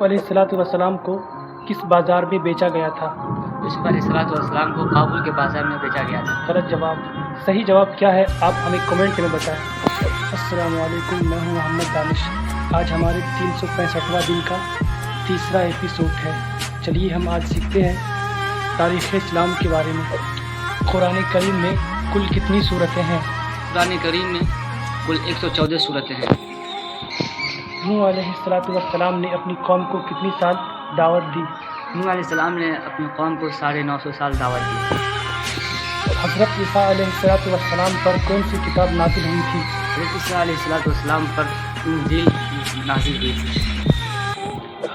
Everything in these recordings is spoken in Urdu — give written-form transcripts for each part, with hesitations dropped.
یوسف علیہ السلام کو کس بازار میں بیچا گیا تھا؟ یوسف علیہ السلام کو کابل کے بازار میں بیچا گیا تھا۔ غلط جواب۔ صحیح جواب کیا ہے آپ ہمیں کمنٹ میں بتائیں۔ السلام علیکم، میں ہوں محمد دانش۔ آج ہمارے 365واں دن کا تیسرا ایپیسوڈ ہے۔ چلیے ہم آج سیکھتے ہیں تاریخ اسلام کے بارے میں۔ قرآن کریم میں کل کتنی صورتیں ہیں؟ قرآن کریم میں کل 114 صورتیں ہیں۔ نوح علیہ السلام نے اپنی قوم کو کتنی سال دعوت دی؟ نوح علیہ السلام نے اپنی قوم کو 950 سال دعوت دی۔ حضرت عیسیٰ علیہ السلام پر کون سی کتاب نازل ہوئی تھی؟ حضرت عیسیٰ علیہ السلام پر انجیل نازل ہوئی تھی۔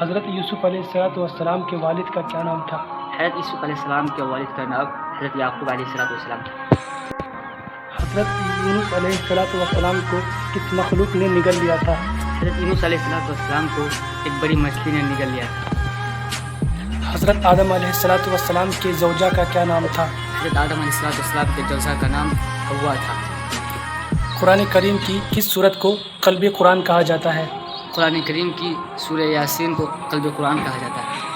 حضرت یوسف علیہ السلام کے والد کا کیا نام تھا؟ حضرت یوسف علیہ السلام کے والد کا نام حضرت یعقوب علیہ السلام تھا۔ حضرت یونس علیہ السلام کو کس مخلوق نے نگل لیا تھا؟ حضرت یونس علیہ السلام کو ایک بڑی مچھلی نے نگل لیا تھا۔ حضرت آدم علیہ السلام کے زوجہ کا کیا نام تھا؟ حضرت آدم علیہ السلام کے زوجہ کا نام حوا تھا۔ قرآن کریم کی کس سورت کو قلب قرآن کہا جاتا ہے؟ قرآن کریم کی سورہ یاسین کو قلب قرآن کہا جاتا ہے۔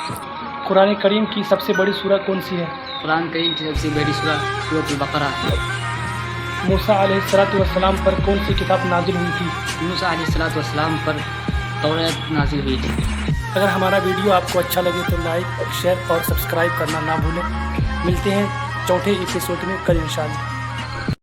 قرآن کریم کی سب سے بڑی سورہ کون سی ہے؟ قرآن کریم کی سب سے بڑی سورہ سورۃ البقرہ ہے۔ موسیٰ علیہ السلام پر کون سی کتاب نازل ہوئی تھی؟ موسیٰ علیہ السلام پر توریت نازل ہوئی تھی۔ اگر ہمارا ویڈیو آپ کو اچھا لگے تو لائک، شیئر اور سبسکرائب کرنا نہ بھولیں۔ ملتے ہیں چوتھے ایپیسوڈ میں کل انشاءاللہ۔